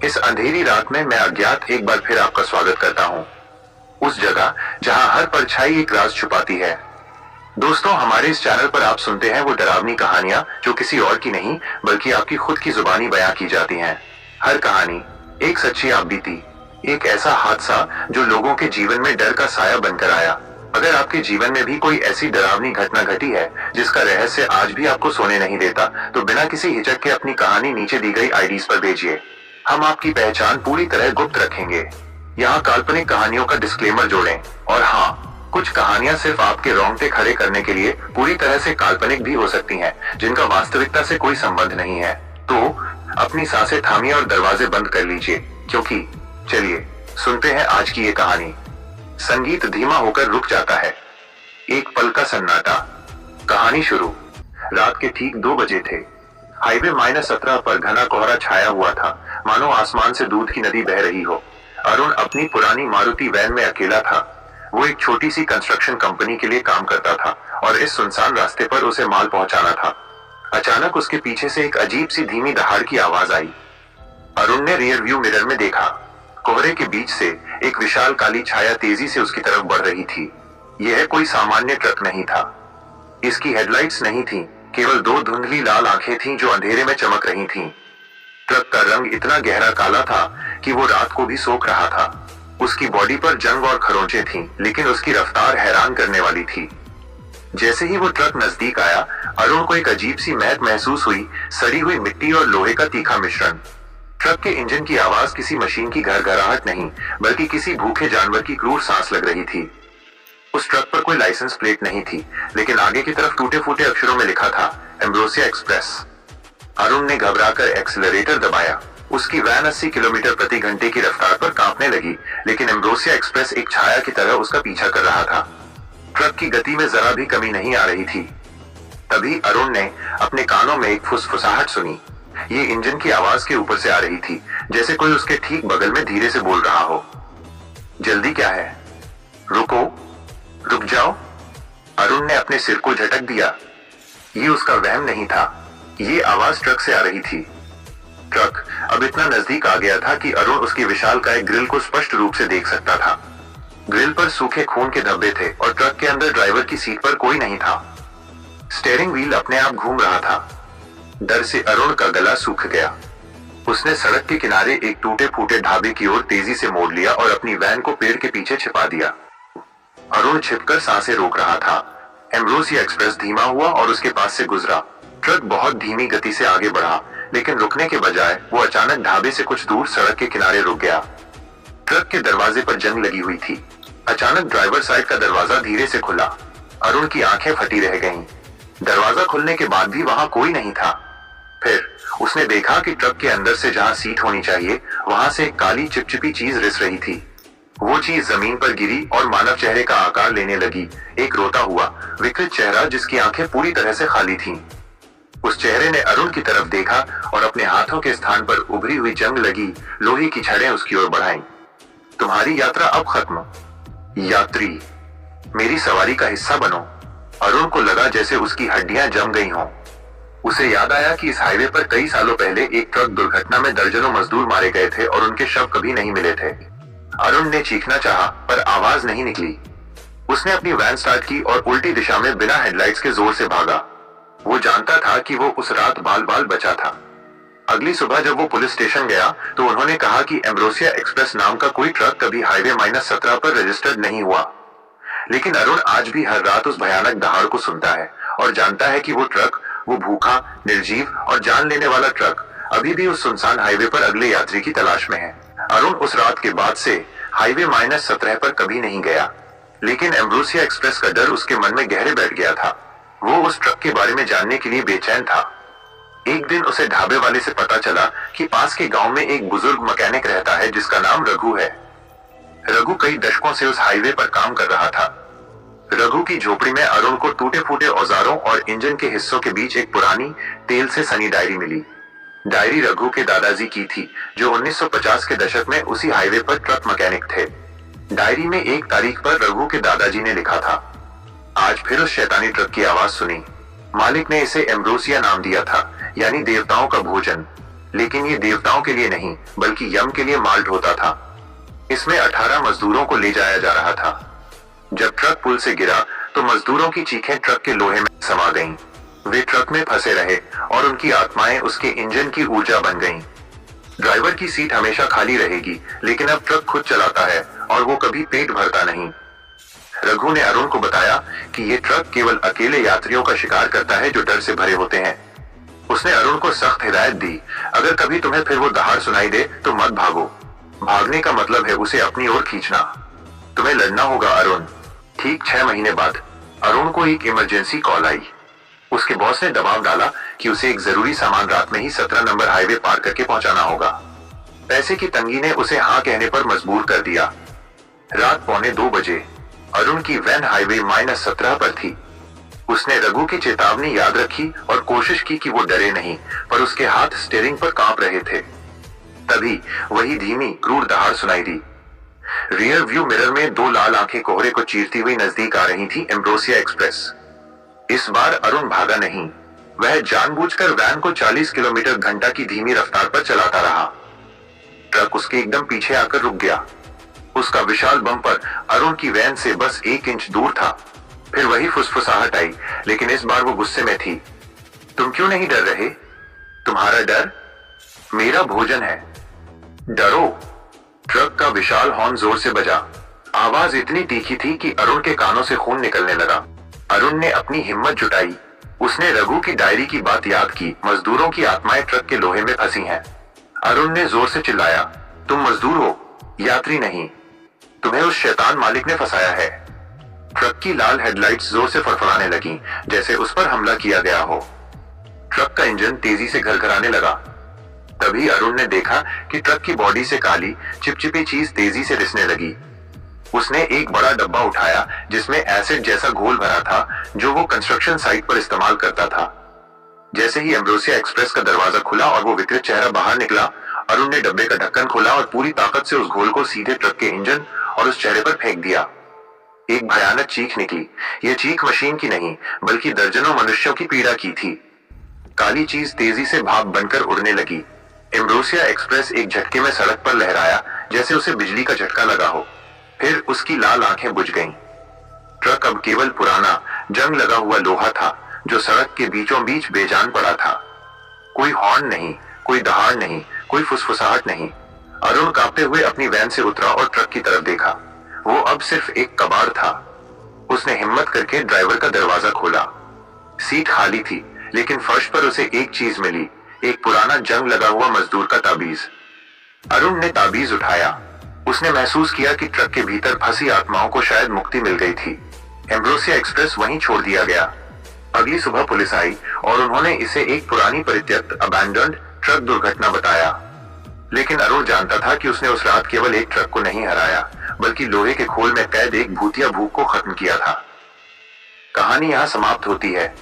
इस अंधेरी रात में मैं अज्ञात एक बार फिर आपका स्वागत करता हूं, उस जगह जहां हर परछाई एक राज छुपाती है। दोस्तों, हमारे इस चैनल पर आप सुनते हैं वो डरावनी कहानियां जो किसी और की नहीं बल्कि आपकी खुद की जुबानी बयां की जाती हैं। हर कहानी एक सच्ची आप बीती, एक ऐसा हादसा जो लोगों के जीवन में डर का साया बनकर आया। अगर आपके जीवन में भी कोई ऐसी डरावनी घटना घटी है जिसका रहस्य आज भी आपको सोने नहीं देता, तो बिना किसी हिचक के अपनी कहानी नीचे दी गई आईडीज पर भेजिए। हम आपकी पहचान पूरी तरह गुप्त रखेंगे। यहाँ काल्पनिक कहानियों का डिस्क्लेमर जोड़ें, और हाँ, कुछ कहानियां सिर्फ आपके रोंगटे खड़े करने के लिए पूरी तरह से काल्पनिक भी हो सकती हैं, जिनका वास्तविकता से कोई संबंध नहीं है। तो अपनी सांसें थामिए और दरवाजे बंद कर लीजिए, क्योंकि चलिए सुनते हैं आज की ये कहानी। संगीत धीमा होकर रुक जाता है। एक पल का सन्नाटा। कहानी शुरू। रात के ठीक 2 बजे थे। हाईवे -17 पर घना कोहरा छाया हुआ था, मानो आसमान से दूध की नदी बह रही हो। अरुण अपनी पुरानी मारुति वैन में अकेला था। वो एक छोटी सी कंस्ट्रक्शन कंपनी के लिए काम करता था और इस सुनसान रास्ते पर उसे माल पहुंचाना था। अचानक उसके पीछे से एक अजीब सी धीमी दहाड़ की आवाज आई। अरुण ने रियर व्यू मिरर में देखा। कोहरे के बीच से एक विशाल काली छाया तेजी से उसकी तरफ बढ़ रही थी। यह कोई सामान्य ट्रक नहीं था। इसकी हेडलाइट्स नहीं थीं, केवल 2 धुंधली लाल आंखें थीं जो अंधेरे में चमक रही थीं। ट्रक का रंग इतना गहरा काला था कि वो रात को भी सोख रहा था। उसकी बॉडी पर जंग और खरोंचें थीं, लेकिन उसकी रफ्तार हैरान करने वाली थी। जैसे ही वो ट्रक नजदीक आया, अरुण को एक अजीब सी महक महसूस हुई, सड़ी हुई मिट्टी और लोहे का तीखा मिश्रण। ट्रक के इंजन की आवाज किसी मशीन की घरघराहट नहीं, बल्कि किसी भूखे जानवर की क्रूर सांस लग रही थी। उस ट्रक पर कोई लाइसेंस प्लेट नहीं थी, लेकिन आगे की तरफ टूटे फूटे अक्षरों में लिखा था, एम्ब्रोसिया एक्सप्रेस। अरुण ने घबराकर एक्सीलरेटर दबाया। उसकी वैन 80 किलोमीटर प्रति घंटे की रफ्तार पर कांपने लगी, लेकिन एम्ब्रोसिया एक्सप्रेस एक छाया की तरह उसका पीछा कर रहा था। ट्रक की गति में जरा भी कमी नहीं आ रही थी। तभी अरुण ने अपने कानों में एक फुसफुसाहट सुनी। ये इंजन की आवाज के ऊपर से आ रही थी, जैसे कोई उसके ठीक बगल में धीरे से बोल रहा हो। जल्दी क्या है? रुको, रुक जाओ। अरुण ने अपने सिर को झटक दिया। ये उसका वहम नहीं था, ये आवाज ट्रक से आ रही थी। ट्रक अब इतना नजदीक आ गया था कि अरुण उसकी विशालकाय ग्रिल को स्पष्ट रूप से देख सकता था। ग्रिल पर सूखे खून के धब्बे थे और ट्रक के अंदर ड्राइवर की सीट पर कोई नहीं था। स्टीयरिंग व्हील अपने आप घूम रहा था। डर से अरुण का गला सूख गया। उसने सड़क के किनारे एक टूटे फूटे ढाबे की ओर तेजी से मोड़ लिया और अपनी वैन को पेड़ के पीछे छिपा दिया। अरुण छिपकर सांसें रोक रहा था। एम्ब्रोसिया एक्सप्रेस धीमा हुआ और उसके पास से गुजरा। ट्रक बहुत धीमी गति से आगे बढ़ा, लेकिन रुकने के बजाय वो अचानक ढाबे से कुछ दूर सड़क के किनारे रुक गया। ट्रक के दरवाजे पर जंग लगी हुई थी। अचानक ड्राइवर साइड का दरवाजा धीरे से खुला। अरुण की आंखें फटी रह गईं। दरवाजा खुलने के बाद भी वहां कोई नहीं था। फिर उसने देखा कि ट्रक के अंदर से जहां सीट होनी चाहिए, वहां से एक काली चिपचिपी चीज रिस रही थी। वो चीज जमीन पर गिरी और मानव चेहरे का आकार लेने लगी। एक रोता हुआ विकृत चेहरा जिसकी आंखें पूरी तरह से खाली थीं। उस चेहरे ने अरुण की तरफ देखा और अपने हाथों के स्थान पर उभरी हुई जंग लगी लोहे की छड़ें उसकी ओर बढ़ाईं। तुम्हारी यात्रा अब खत्म। यात्री, मेरी सवारी का हिस्सा बनो। अरुण को लगा जैसे उसकी हड्डियां जम गई हों। उसे याद आया कि इस हाईवे पर कई सालों पहले एक ट्रक दुर्घटना में दर्जनों मजदूर मारे गए थे और उनके शव कभी नहीं मिले थे। अरुण ने चीखना चाहा, पर आवाज नहीं निकली। उसने अपनी वैन स्टार्ट की और उल्टी दिशा में बिना हेडलाइट्स के जोर से भागा। वो जानता था कि वो उस रात बाल बाल बचा था। अगली सुबह जब वो पुलिस स्टेशन गया तो उन्होंने कहा कि एम्ब्रोसिया एक्सप्रेस नाम का कोई ट्रक कभी हाईवे -17 पर रजिस्टर्ड नहीं हुआ। लेकिन अरुण आज भी हर रात उस भयानक दहाड़ को सुनता है और जानता है कि वो ट्रक, वो भूखा, निर्जीव और जान लेने वाला ट्रक अभी भी उस सुनसान हाईवे पर अगले यात्री की तलाश में है। अरुण उस रात के बाद से हाईवे -17 पर कभी नहीं गया, लेकिन एम्ब्रोसिया एक्सप्रेस का डर उसके मन में गहरे बैठ गया था। वो उस ट्रक के बारे में जानने के लिए बेचैन था। एक दिन उसे ढाबे वाले से पता चला कि पास के गांव में एक बुजुर्ग मैकेनिक रहता है जिसका नाम रघु है। रघु कई दशकों से उस हाईवे पर काम कर रहा था। रघु की झोपड़ी में अरुण को टूटे फूटे औजारों और इंजन के हिस्सों के बीच एक पुरानी तेल से सनी डायरी मिली। डायरी रघु के दादाजी की थी, जो 1950 के दशक में उसी हाईवे पर ट्रक मैकेनिक थे। डायरी में एक तारीख पर रघु के दादाजी ने लिखा था, आज फिर उस शैतानी ट्रक की आवाज सुनी। मालिक ने इसे एम्ब्रोसिया नाम दिया था, यानी देवताओं का भोजन। लेकिन ये देवताओं के लिए नहीं बल्कि यम के लिए माल ढोता था। इसमें 18 मजदूरों को ले जाया जा रहा था। जब ट्रक पुल से गिरा तो मजदूरों की चीखें ट्रक के लोहे में समा गईं। वे ट्रक में फंसे रहे और उनकी आत्माएं उसके इंजन की ऊर्जा बन गईं। ड्राइवर की सीट हमेशा खाली रहेगी, लेकिन अब ट्रक खुद चलाता है और वो कभी पेट भरता नहीं। रघु ने अरुण को बताया कि ये ट्रक केवल अकेले यात्रियों का शिकार करता है जो डर से भरे होते हैं। उसने अरुण को सख्त हिदायत दी, अगर कभी तुम्हें फिर वो दहाड़ सुनाई दे तो मत भागो। भागने का मतलब है उसे अपनी ओर खींचना। तुम्हें लड़ना होगा अरुण। ठीक 6 महीने बाद अरुण को एक इमरजेंसी कॉल आई। उसके बॉस ने दबाव डाला कि उसे एक जरूरी सामान रात में ही 17 नंबर हाईवे पार करके पहुंचाना होगा। पैसे की तंगी ने उसे हाँ कहने पर मजबूर कर दिया। रात 1:45 बजे अरुण की वैन हाईवे -17 पर थी। उसने रघु की चेतावनी याद रखी और कोशिश की कि वो डरे नहीं, पर उसके हाथ स्टीयरिंग पर कांप रहे थे। तभी वही धीमी क्रूर दहाड़ सुनाई दी। रियर व्यू मिरर में 2 लाल आंखें कोहरे को चीरती हुई नजदीक आ रही थी एम्ब्रोसिया एक्सप्रेस। इस बार अरुण भागा नहीं, वह जानबूझकर वैन को 40 किलोमीटर घंटा की धीमी रफ्तार पर चलाता रहा। ट्रक उसके एकदम पीछे आकर रुक गया। उसका विशाल बम्पर अरुण की वैन से बस 1 इंच दूर था। फिर वही फुसफुसाहट आई, लेकिन इस बार वो गुस्से में थी। तुम क्यों नहीं डर रहे? तुम्हारा डर मेरा भोजन है। डरो। ट्रक का विशाल हॉर्न जोर से बजा। आवाज इतनी तीखी थी कि अरुण के कानों से खून निकलने लगा। अरुण ने अपनी हिम्मत जुटाई। उसने रघु की डायरी की बात याद की। मजदूरों की आत्माएं ट्रक के लोहे में फंसी हैं। अरुण ने जोर से चिल्लाया, तुम मजदूर हो, यात्री नहीं। तुम्हें उस शैतान मालिक ने फंसाया है। ट्रक की लाल हेडलाइट्स जोर से फड़फड़ाने लगी, जैसे उस पर हमला किया गया हो। ट्रक का इंजन तेजी से घरघराने लगा। तभी अरुण ने देखा कि ट्रक की बॉडी से काली चिपचिपी चीज तेजी से रिसने लगी। उसने एक बड़ा डब्बा उठाया जिसमें एसिड जैसा घोल भरा था, जो वो कंस्ट्रक्शन साइट पर इस्तेमाल करता था। जैसे ही एम्ब्रोसिया एक्सप्रेस का दरवाजा खुला और वो विकृत चेहरा बाहर निकला, अरुण ने डब्बे का ढक्कन खोला और पूरी ताकत से उस घोल को सीधे ट्रक के इंजन और उस चेहरे पर फेंक दिया। एक भयानक चीख निकली। यह चीख मशीन की नहीं बल्कि दर्जनों मनुष्यों की पीड़ा की थी। काली चीज तेजी से भाप बनकर उड़ने लगी। एम्ब्रोसिया एक्सप्रेस एक झटके में सड़क पर लहराया, जैसे उसे बिजली का झटका लगा हो। फिर उसकी लाल आंखें बुझ गईं। ट्रक अब केवल पुराना जंग लगा हुआ लोहा था, जो सड़क के बीचों बीच बेजान पड़ा था। कोई हॉर्न नहीं, कोई दहाड़ नहीं, कोई फुसफुसाहट नहीं। अरुण कांपते हुए अपनी वैन से उतरा और ट्रक की तरफ देखा। वो अब सिर्फ एक कबाड़ था। उसने हिम्मत करके ड्राइवर का दरवाजा खोला। सीट खाली थी, लेकिन फर्श पर उसे एक चीज मिली, एक पुराना जंग लगा हुआ मजदूर का ताबीज। अरुण ने ताबीज उठाया। उसने महसूस किया कि ट्रक के भीतर फंसी आत्माओं को शायद मुक्ति मिल गई थी। एम्ब्रोसिया एक्सप्रेस वहीं छोड़ दिया गया। अगली सुबह पुलिस आई और उन्होंने इसे एक पुरानी परित्यक्त अबैंडन्ड ट्रक दुर्घटना बताया। लेकिन अरुण जानता था कि उसने उस रात केवल एक ट्रक को नहीं हराया, बल्कि लोहे के खोल में कैद एक भूतिया भूख को खत्म किया था। कहानी यहाँ समाप्त होती है।